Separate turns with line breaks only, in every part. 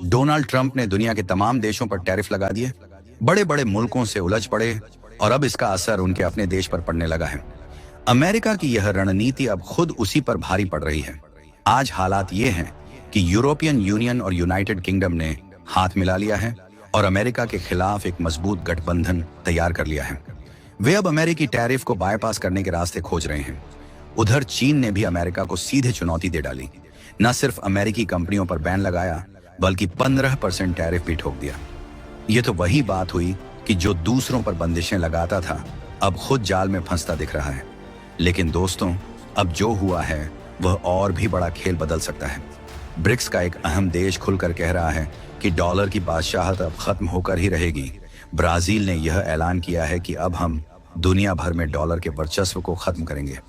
Donald Trump ने दुनिया के तमाम देशों पर टैरिफ लगा दिए, बड़े बड़े मुल्कों से उलझ पड़े और अब इसका असर उनके अपने देश पर पड़ने लगा है। अमेरिका की यह रणनीति अब खुद उसी पर भारी पड़ रही है। आज हालात ये हैं कि यूरोपियन यूनियन और यूनाइटेड किंगडम ने हाथ मिला लिया है और अमेरिका के खिलाफ एक मजबूत गठबंधन तैयार कर लिया है। वे अब अमेरिकी टैरिफ को बाईपास करने के रास्ते खोज रहे हैं। उधर चीन ने भी अमेरिका को सीधे चुनौती दे डाली। न सिर्फ अमेरिकी कंपनियों पर बैन लगाया, बल्कि 15% टैरिफ भी ठोक दिया। ये तो वही बात हुई कि जो दूसरों पर बंदिशें लगाता था, अब खुद जाल में फंसता दिख रहा है। लेकिन दोस्तों, अब जो हुआ है वह और भी बड़ा खेल बदल सकता है। ब्रिक्स का एक अहम देश खुलकर कह रहा है कि डॉलर की बादशाहत अब खत्म होकर ही रहेगी। ब्राजील ने यह ऐलान किया है कि अब हम दुनिया भर में डॉलर के वर्चस्व को खत्म करेंगे।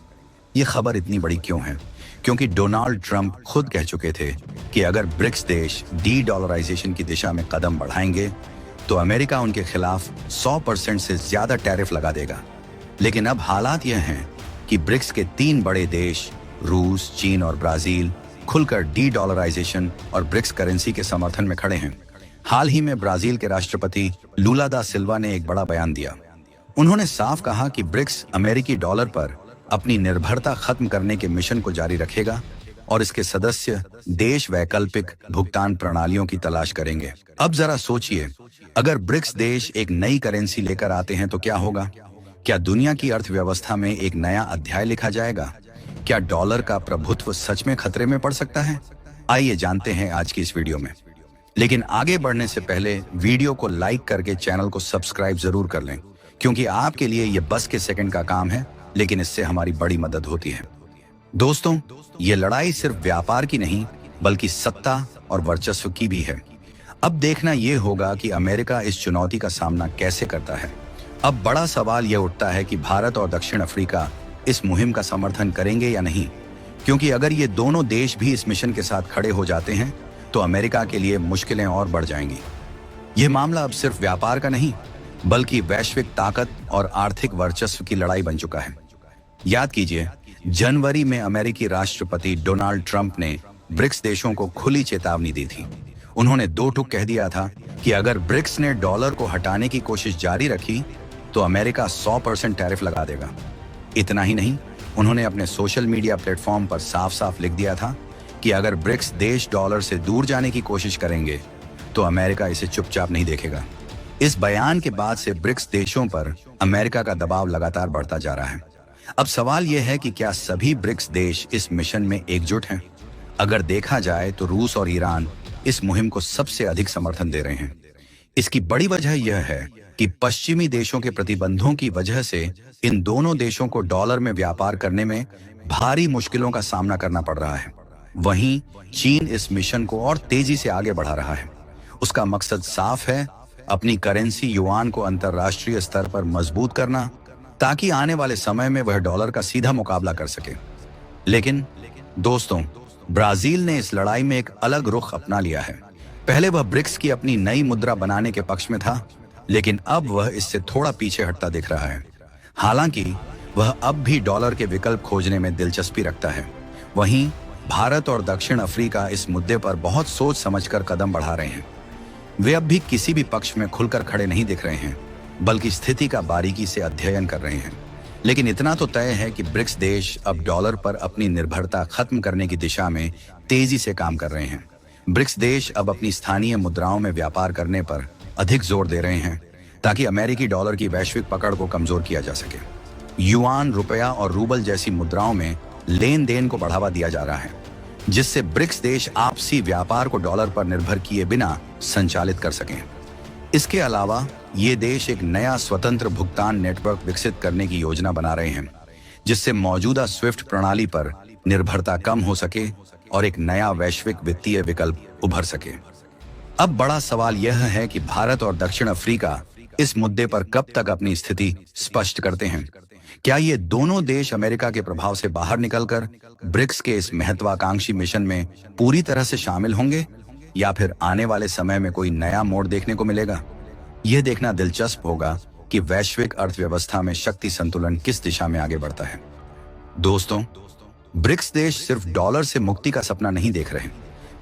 ये खबर इतनी बड़ी क्यों है? क्योंकि डोनाल्ड ट्रंप खुद कह चुके थे कि अगर ब्रिक्स देश डी डॉलराइजेशन की दिशा में कदम बढ़ाएंगे तो अमेरिका उनके खिलाफ 100% से ज्यादा टैरिफ लगा देगा। लेकिन अब हालात यह हैं कि ब्रिक्स के 3 बड़े देश रूस, चीन और ब्राजील खुलकर डी डॉलराइजेशन और ब्रिक्स करेंसी के समर्थन में खड़े हैं। हाल ही में ब्राजील के राष्ट्रपति लूला दा सिल्वा ने एक बड़ा बयान दिया। उन्होंने साफ कहा कि ब्रिक्स अमेरिकी डॉलर पर अपनी निर्भरता खत्म करने के मिशन को जारी रखेगा और इसके सदस्य देश वैकल्पिक भुगतान प्रणालियों की तलाश करेंगे। अब जरा सोचिए, अगर ब्रिक्स देश एक नई करेंसी लेकर आते हैं तो क्या होगा? क्या दुनिया की अर्थव्यवस्था में एक नया अध्याय लिखा जाएगा? क्या डॉलर का प्रभुत्व सच में खतरे में पड़ सकता है? आइए जानते हैं आज की इस वीडियो में। लेकिन आगे बढ़ने से पहले वीडियो को लाइक करके चैनल को सब्सक्राइब जरूर कर लें, क्योंकि आपके लिए यह बस के सेकंड का काम है, लेकिन इससे हमारी बड़ी मदद होती है। दोस्तों, ये लड़ाई सिर्फ व्यापार की नहीं, बल्कि सत्ता और वर्चस्व की भी है। अब देखना यह होगा कि अमेरिका इस चुनौती का सामना कैसे करता है। अब बड़ा सवाल यह उठता है कि भारत और दक्षिण अफ्रीका इस मुहिम का समर्थन करेंगे या नहीं, क्योंकि अगर ये दोनों देश भी इस मिशन के साथ खड़े हो जाते हैं तो अमेरिका के लिए मुश्किलें और बढ़ जाएंगी। यह मामला अब सिर्फ व्यापार का नहीं, बल्कि वैश्विक ताकत और आर्थिक वर्चस्व की लड़ाई बन चुका है। याद कीजिए, जनवरी में अमेरिकी राष्ट्रपति डोनाल्ड ट्रंप ने ब्रिक्स देशों को खुली चेतावनी दी थी। उन्होंने 2 टूक कह दिया था कि अगर ब्रिक्स ने डॉलर को हटाने की कोशिश जारी रखी तो अमेरिका 100% टैरिफ लगा देगा। इतना ही नहीं, उन्होंने अपने सोशल मीडिया प्लेटफॉर्म पर साफ साफ लिख दिया था कि अगर ब्रिक्स देश डॉलर से दूर जाने की कोशिश करेंगे तो अमेरिका इसे चुपचाप नहीं देखेगा। इस बयान के बाद से ब्रिक्स देशों पर अमेरिका का दबाव लगातार बढ़ता जा रहा है। अब सवाल यह है कि क्या सभी ब्रिक्स देश इस मिशन में एकजुट हैं? अगर देखा जाए तो रूस और ईरान इस मुहिम को सबसे अधिक समर्थन दे रहे हैं। इसकी बड़ी वजह यह है कि पश्चिमी देशों के प्रतिबंधों की वजह से इन दोनों देशों को डॉलर में व्यापार करने में भारी मुश्किलों का सामना करना पड़ रहा है। वहीं चीन इस मिशन को और तेजी से आगे बढ़ा रहा है। उसका मकसद साफ है, अपनी करेंसी युआन को अंतर्राष्ट्रीय स्तर पर मजबूत करना, ताकि आने वाले समय में वह डॉलर का सीधा मुकाबला कर सके। लेकिन दोस्तों, ब्राजील ने इस लड़ाई में एक अलग रुख अपना लिया है। पहले वह ब्रिक्स की अपनी नई मुद्रा बनाने के पक्ष में था, लेकिन अब वह इससे थोड़ा पीछे हटता दिख रहा है। हालांकि वह अब भी डॉलर के विकल्प खोजने में दिलचस्पी रखता है। वहीं भारत और दक्षिण अफ्रीका इस मुद्दे पर बहुत सोच समझकर कदम बढ़ा रहे हैं। वे अब भी किसी भी पक्ष में खुलकर खड़े नहीं दिख रहे हैं, बल्कि स्थिति का बारीकी से अध्ययन कर रहे हैं। लेकिन इतना तो तय है कि ब्रिक्स देश अब डॉलर पर अपनी निर्भरता खत्म करने की दिशा में तेजी से काम कर रहे हैं। ब्रिक्स देश अब अपनी स्थानीय मुद्राओं में व्यापार करने पर अधिक जोर दे रहे हैं, ताकि अमेरिकी डॉलर की वैश्विक पकड़ को कमजोर किया जा सके। युआन, रुपया और रूबल जैसी मुद्राओं में लेन देन को बढ़ावा दिया जा रहा है, जिससे ब्रिक्स देश आपसी व्यापार को डॉलर पर निर्भर किए बिना संचालित कर सकें। इसके अलावा ये देश एक नया स्वतंत्र भुगतान नेटवर्क विकसित करने की योजना बना रहे हैं, जिससे मौजूदा स्विफ्ट प्रणाली पर निर्भरता कम हो सके और एक नया वैश्विक वित्तीय विकल्प उभर सके। अब बड़ा सवाल यह है कि भारत और दक्षिण अफ्रीका इस मुद्दे पर कब तक अपनी स्थिति स्पष्ट करते हैं। क्या ये दोनों देश अमेरिका के प्रभाव से बाहर निकलकर ब्रिक्स के इस महत्वाकांक्षी मिशन में पूरी तरह से शामिल होंगे, या फिर आने वाले समय में कोई नया मोड़ देखने को मिलेगा? यह देखना दिलचस्प होगा कि वैश्विक अर्थव्यवस्था में शक्ति संतुलन किस दिशा में आगे बढ़ता है। दोस्तों, ब्रिक्स देश सिर्फ डॉलर से मुक्ति का सपना नहीं देख रहे,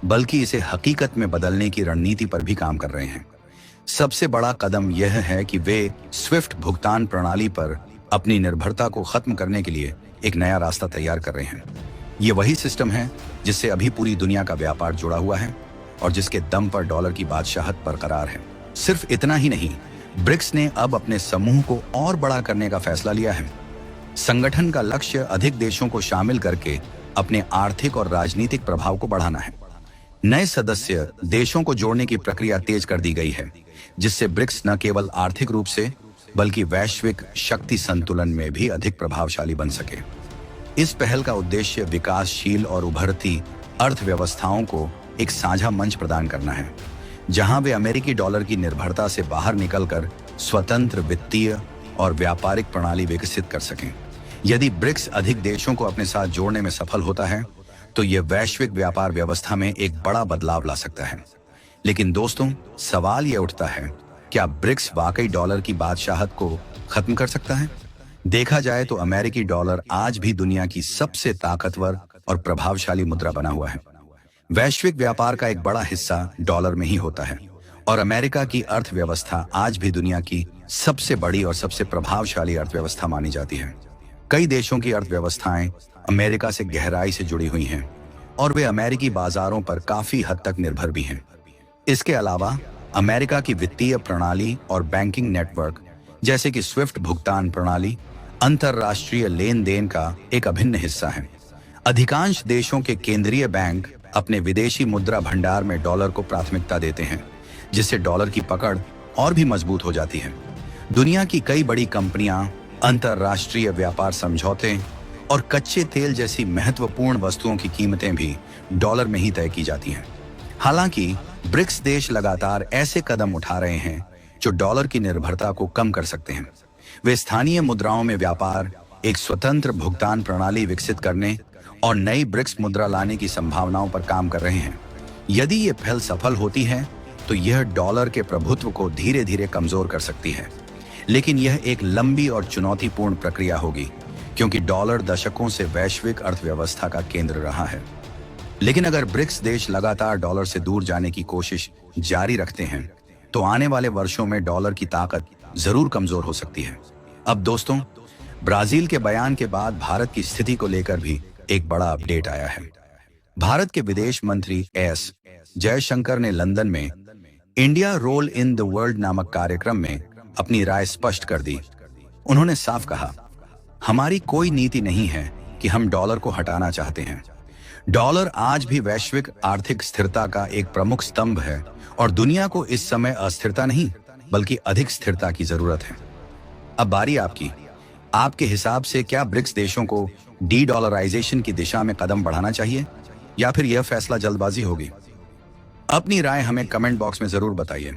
बल्कि इसे हकीकत में बदलने की रणनीति पर भी काम कर रहे हैं। सबसे बड़ा कदम यह है कि वे स्विफ्ट भुगतान प्रणाली पर अपनी निर्भरता को खत्म करने के लिए एक नया रास्ता तैयार कर रहे हैं। ये वही सिस्टम है जिससे अभी पूरी दुनिया का व्यापार जुड़ा हुआ है और जिसके दम पर डॉलर की बादशाहत बरकरार है। सिर्फ इतना ही नहीं, ब्रिक्स ने अब अपने समूह को और बड़ा करने का फैसला लिया है। संगठन का लक्ष्य अधिक देशों को शामिल करके अपने आर्थिक और राजनीतिक प्रभाव को बढ़ाना है। नए सदस्य देशों को जोड़ने की प्रक्रिया तेज कर दी गई है, जिससे ब्रिक्स न केवल आर्थिक रूप से बल्कि वैश्विक शक्ति संतुलन में भी अधिक प्रभावशाली बन सके। इस पहल का उद्देश्य विकासशील और उभरती अर्थव्यवस्थाओं को एक साझा मंच प्रदान करना है, जहां वे अमेरिकी डॉलर की निर्भरता से बाहर निकलकर स्वतंत्र वित्तीय और व्यापारिक प्रणाली विकसित कर सकें। यदि ब्रिक्स अधिक देशों को अपने साथ जोड़ने में सफल होता है तो यह वैश्विक व्यापार व्यवस्था में एक बड़ा बदलाव ला सकता है। लेकिन दोस्तों, सवाल यह उठता है, क्या ब्रिक्स वाकई डॉलर की बादशाहत को खत्म कर सकता है? देखा जाए तो अमेरिकी डॉलर आज भी दुनिया की सबसे ताकतवर और प्रभावशाली मुद्रा बना हुआ है। वैश्विक व्यापार का एक बड़ा हिस्सा डॉलर में ही होता है और अमेरिका की अर्थव्यवस्था आज भी दुनिया की सबसे बड़ी और सबसे प्रभावशाली अर्थव्यवस्था मानी जाती है। कई देशों की अर्थव्यवस्थाएं अमेरिका से गहराई से जुड़ी हुई हैं और वे अमेरिकी बाजारों पर काफी हद तक निर्भर भी हैं। इसके अलावा अमेरिका की वित्तीय प्रणाली और बैंकिंग नेटवर्क जैसे कि स्विफ्ट भुगतान प्रणाली अंतर्राष्ट्रीय लेन देन का एक अभिन्न हिस्सा है। अधिकांश देशों के केंद्रीय बैंक अपने विदेशी मुद्रा भंडार में डॉलर को प्राथमिकता देते हैं, जिससे डॉलर की पकड़ और भी मजबूत हो जाती है। दुनिया की कई बड़ी कंपनियां अंतर्राष्ट्रीय व्यापार समझौते और कच्चे तेल जैसी महत्वपूर्ण वस्तुओं की कीमतें भी डॉलर में ही तय की जाती हैं। हालांकि ब्रिक्स देश लगातार ऐसे कदम उठा रहे हैं जो डॉलर की निर्भरता को कम कर सकते हैं। वे स्थानीय मुद्राओं में व्यापार, एक स्वतंत्र भुगतान प्रणाली विकसित करने और नई ब्रिक्स मुद्रा लाने की संभावनाओं पर काम कर रहे हैं। यदि ये पहल सफल होती है तो यह डॉलर के प्रभुत्व को धीरे धीरे कमजोर कर सकती है, लेकिन यह एक लंबी और चुनौतीपूर्ण प्रक्रिया होगी, क्योंकि डॉलर दशकों से वैश्विक अर्थव्यवस्था का केंद्र रहा है। लेकिन अगर ब्रिक्स देश लगातार डॉलर से दूर जाने की कोशिश जारी रखते हैं तो आने वाले वर्षों में डॉलर की ताकत जरूर कमजोर हो सकती है। अब दोस्तों, ब्राजील के बयान के बाद भारत की स्थिति को लेकर भी एक बड़ा अपडेट आया है। भारत के विदेश मंत्री एस जयशंकर ने लंदन में India role in the world नामक कार्यक्रम में अपनी राय स्पष्ट कर दी। उन्होंने साफ कहा, हमारी कोई नीति नहीं है कि हम डॉलर को हटाना चाहते हैं। डॉलर आज भी वैश्विक आर्थिक स्थिरता का एक प्रमुख स्तंभ है और दुनिया को इस समय अस्थिरता नहीं बल्कि अधिक स्थिरता की जरूरत है। अब बारी आपकी। आपके हिसाब से क्या ब्रिक्स देशों को डी डॉलराइजेशन की दिशा में कदम बढ़ाना चाहिए या फिर यह फैसला जल्दबाजी होगी? अपनी राय हमें कमेंट बॉक्स में जरूर बताइए।